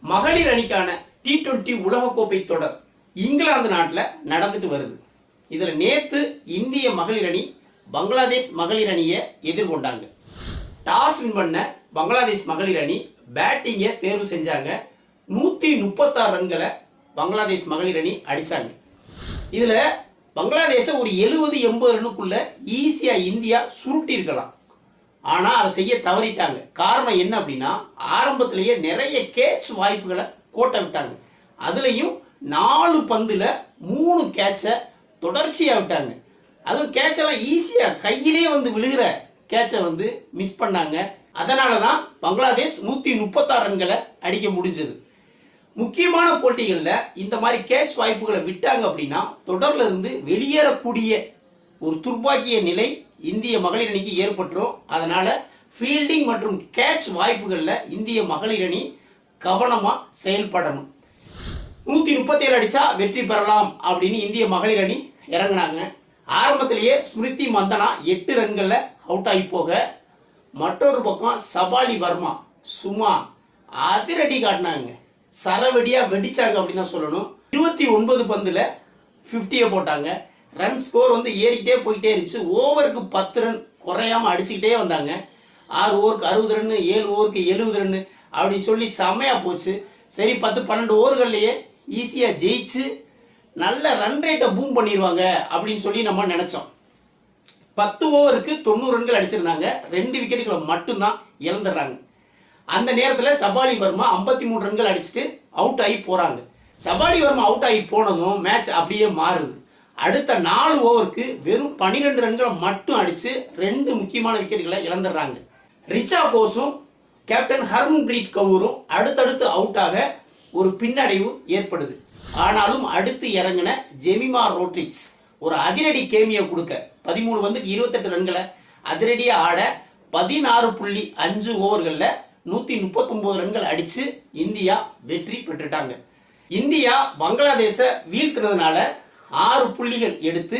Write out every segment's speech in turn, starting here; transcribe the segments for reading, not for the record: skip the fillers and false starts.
மகளிர் அணிக்கான T20 உலகக்கோப்பை தொடர் இங்கிலாந்து நாட்டில் நடந்துட்டு வருது. இதில் நேற்று இந்திய மகளிர் அணி பங்களாதேஷ் மகளிர் அணியை எதிர்கொண்டாங்க. டாஸ் வின் பண்ண பங்களாதேஷ் மகளிர் அணி பேட்டிங்கை தேர்வு செஞ்சாங்க. 136 ரன்களை பங்களாதேஷ் மகளிர் அணி அடித்தாங்க. இதில் பங்களாதேஷை ஒரு 70-80 ரன்னுக்குள்ள ஈஸியாக இந்தியா சுருட்டி இருக்கலாம். ஆனால் அதை செய்ய தவறிட்டாங்க. காரணம் என்ன அப்படின்னா, ஆரம்பத்திலேயே நிறைய கேட்ச் வாய்ப்புகளை கோட்டை விட்டாங்க. அதுலேயும் 4 பந்தில் 3 கேட்சை தொடர்ச்சியாக விட்டாங்க. அதுவும் கேட்செல்லாம் ஈஸியாக கையிலே வந்து விழுகிற கேட்சை வந்து மிஸ் பண்ணாங்க. அதனால தான் பங்களாதேஷ் 136 ரன்களை அடிக்க முடிஞ்சது. முக்கியமான போட்டிகளில் இந்த மாதிரி கேட்ச் வாய்ப்புகளை விட்டாங்க அப்படின்னா தொடர்ல இருந்து வெளியேறக்கூடிய ஒரு துர்பாக்கிய நிலை இந்திய மகளிர் அணிக்கு ஏற்பட்டுரும். அதனால ஃபீல்டிங் மற்றும் கேட்ச் வாய்ப்புகளில் இந்திய மகளிர் அணி கவனமாக செயல்படணும். 137 அடிச்சா வெற்றி பெறலாம் அப்படின்னு இந்திய மகளிர் அணி இறங்கினாங்க. ஆரம்பத்திலேயே ஸ்மிருதி மந்தனா 8 ரன்களில் அவுட் ஆகி போக, மற்றொரு பக்கம் சபாலி வர்மா சும்மா அதிரடி காட்டினாங்க. சரவெடியா வெடிச்சாங்க அப்படின்னு தான் சொல்லணும். 29 பந்தில் 50 போட்டாங்க. ரன் ஸ்கோர் வந்து ஏறிக்கிட்டே போயிட்டே இருந்துச்சு. ஓவருக்கு 10 ரன் குறையாம அடிச்சுக்கிட்டே வந்தாங்க. 6 ஓவருக்கு 60 ரன், 7 ஓவருக்கு 70 ரன் அப்படின்னு சொல்லி செம்மையா போச்சு. சரி, 10-12 ஓவர்கள்லயே ஈஸியா ஜெயிச்சு நல்ல ரன் ரேட்டை பூம் பண்ணிடுவாங்க அப்படின்னு சொல்லி நம்ம நினைச்சோம். 10 ஓவருக்கு 90 ரன்கள் அடிச்சிருந்தாங்க. 2 விக்கெட்டுகளை மட்டும்தான் இழந்துடுறாங்க. அந்த நேரத்தில் சபாலி வர்மா 53 ரன்கள் அடிச்சுட்டு அவுட் ஆகி போறாங்க. சபாலி வர்மா அவுட் ஆகி போனதும் மேட்ச் அப்படியே மாறுது. அடுத்த 4 ஓவருக்கு வெறும் 12 ரன்களை மட்டும் அடிச்சு 2 முக்கியமான விக்கெட்டுகளை இழந்துடுறாங்க. ரிச்சா கோஸும் கேப்டன் ஹர்மன்பிரீத் கவுரும் அடுத்தடுத்து அவுட் ஆக ஒரு பின்னடைவு ஏற்படுது. ஆனாலும் அடுத்து இறங்கின ஜெமிமா ரோட்ரிக்ஸ் ஒரு அதிரடி கேமியை கொடுக்க 13 பந்துக்கு 28 ரன்களை அதிரடியா ஆட 16.5 ஓவர்களில் 139 ரன்கள் அடிச்சு இந்தியா வெற்றி பெற்றுட்டாங்க. இந்தியா பங்களாதேஷை வீழ்த்தினதுனால 6 புள்ளிகள் எடுத்து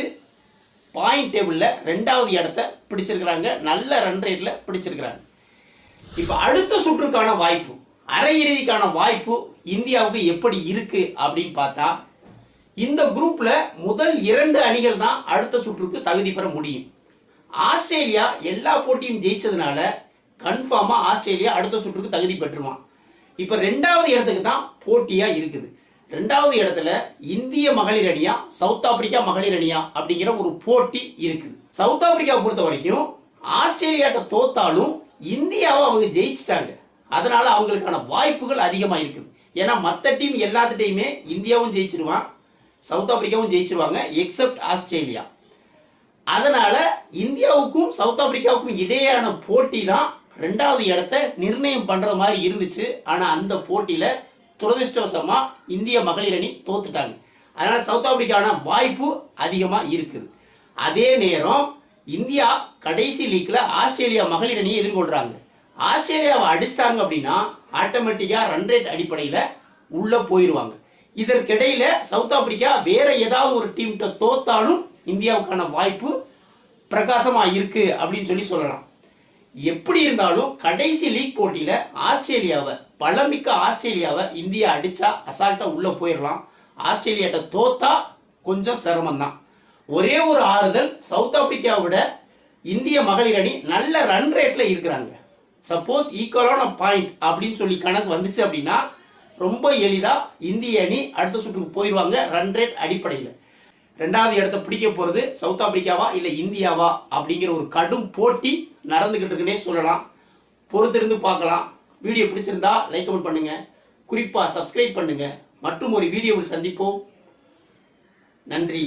பாயிண்ட் டேபிள்ல 2வது இடத்தை பிடிச்சிருக்கிறாங்க. நல்ல ரன் ரேட்ல பிடிச்சிருக்கிறாங்க. இப்ப அடுத்த சுற்றுக்கான வாய்ப்பு, அரையிறுதிக்கான வாய்ப்பு இந்தியாவுக்கு எப்படி இருக்கு அப்படின்னு பார்த்தா, இந்த குரூப்ல முதல் 2 அணிகள் தான் அடுத்த சுற்றுக்கு தகுதி பெற முடியும். ஆஸ்திரேலியா எல்லா போட்டியும் ஜெயிச்சதுனால கன்ஃபார்மா ஆஸ்திரேலியா அடுத்த சுற்றுக்கு தகுதி பெற்றுவான். இப்ப 2வது இடத்துக்கு தான் போட்டியா இருக்குது. 2வது இடத்துல இந்திய மகளிர் அணியா சவுத் ஆப்பிரிக்கா மகளிர் அணியா அப்படிங்கிற ஒரு போட்டி இருக்குது. சவுத் ஆப்பிரிக்கா பொறுத்த வரைக்கும் ஆஸ்திரேலியாட்ட தோத்தாலும் இந்தியாவை அவங்க ஜெயிச்சிட்டாங்க. அதனால அவங்களுக்கான வாய்ப்புகள் அதிகமா இருக்குது. ஏன்னா மற்ற டீம் எல்லாத்துட்டையுமே இந்தியாவும் ஜெயிச்சிருவான், சவுத் ஆப்பிரிக்காவும் ஜெயிச்சிருவாங்க, எக்ஸப்ட் ஆஸ்திரேலியா. அதனால இந்தியாவுக்கும் சவுத் ஆப்பிரிக்காவுக்கும் இடையேயான போட்டி தான் 2வது இடத்தை நிர்ணயம் பண்ற மாதிரி இருந்துச்சு. ஆனா அந்த போட்டியில துரதிருஷ்டவசமா இந்திய மகளிர் அணி தோத்துட்டாங்க. அதனால சவுத் ஆப்பிரிக்கான வாய்ப்பு அதிகமா இருக்குது. அதே நேரம் இந்தியா கடைசி லீக்ல ஆஸ்திரேலியா மகளிர் அணியை எதிர்கொள்றாங்க. ஆஸ்திரேலியாவை அடிச்சிட்டாங்க அப்படின்னா ஆட்டோமேட்டிக்கா ரன் ரேட் அடிப்படையில உள்ள போயிருவாங்க. இதற்கிடையில சவுத் ஆப்பிரிக்கா வேற ஏதாவது ஒரு டீம்கிட்ட தோத்தாலும் இந்தியாவுக்கான வாய்ப்பு பிரகாசமா இருக்கு அப்படின்னு சொல்லலாம். எப்படி இருந்தாலும் கடைசி லீக் போட்டியில ஆஸ்திரேலியாவை, பலமிக்க ஆஸ்திரேலியாவை இந்தியா அடிச்சா அசால்ட்டா உள்ள போயிடலாம். ஆஸ்திரேலியாட்ட தோத்தா கொஞ்சம் சிரமம் தான். ஒரே ஒரு ஆறுதல், சவுத் ஆப்பிரிக்காவோட இந்திய மகளிர் அணி நல்ல ரன் ரேட்ல இருக்கிறாங்க. சப்போஸ் ஈக்குவலான பாயிண்ட் அப்படின்னு சொல்லி கணக்கு வந்துச்சு அப்படின்னா ரொம்ப எளிதா இந்திய அணி அடுத்த சுற்றுக்கு போயிடுவாங்க ரன் ரேட் அடிப்படையில். 2வது இடத்தை பிடிக்க போறது சவுத் ஆப்பிரிக்காவா இல்ல இந்தியாவா அப்படிங்கிற ஒரு கடும் போட்டி நடந்துகிட்டு இருக்குன்னே சொல்லலாம். பொறுத்திருந்து பார்க்கலாம். வீடியோ பிடிச்சிருந்தா லைக் கமெண்ட் பண்ணுங்க, குறிப்பா சப்ஸ்கிரைப் பண்ணுங்க. மற்றும் ஒரு வீடியோவில் சந்திப்போம். நன்றி.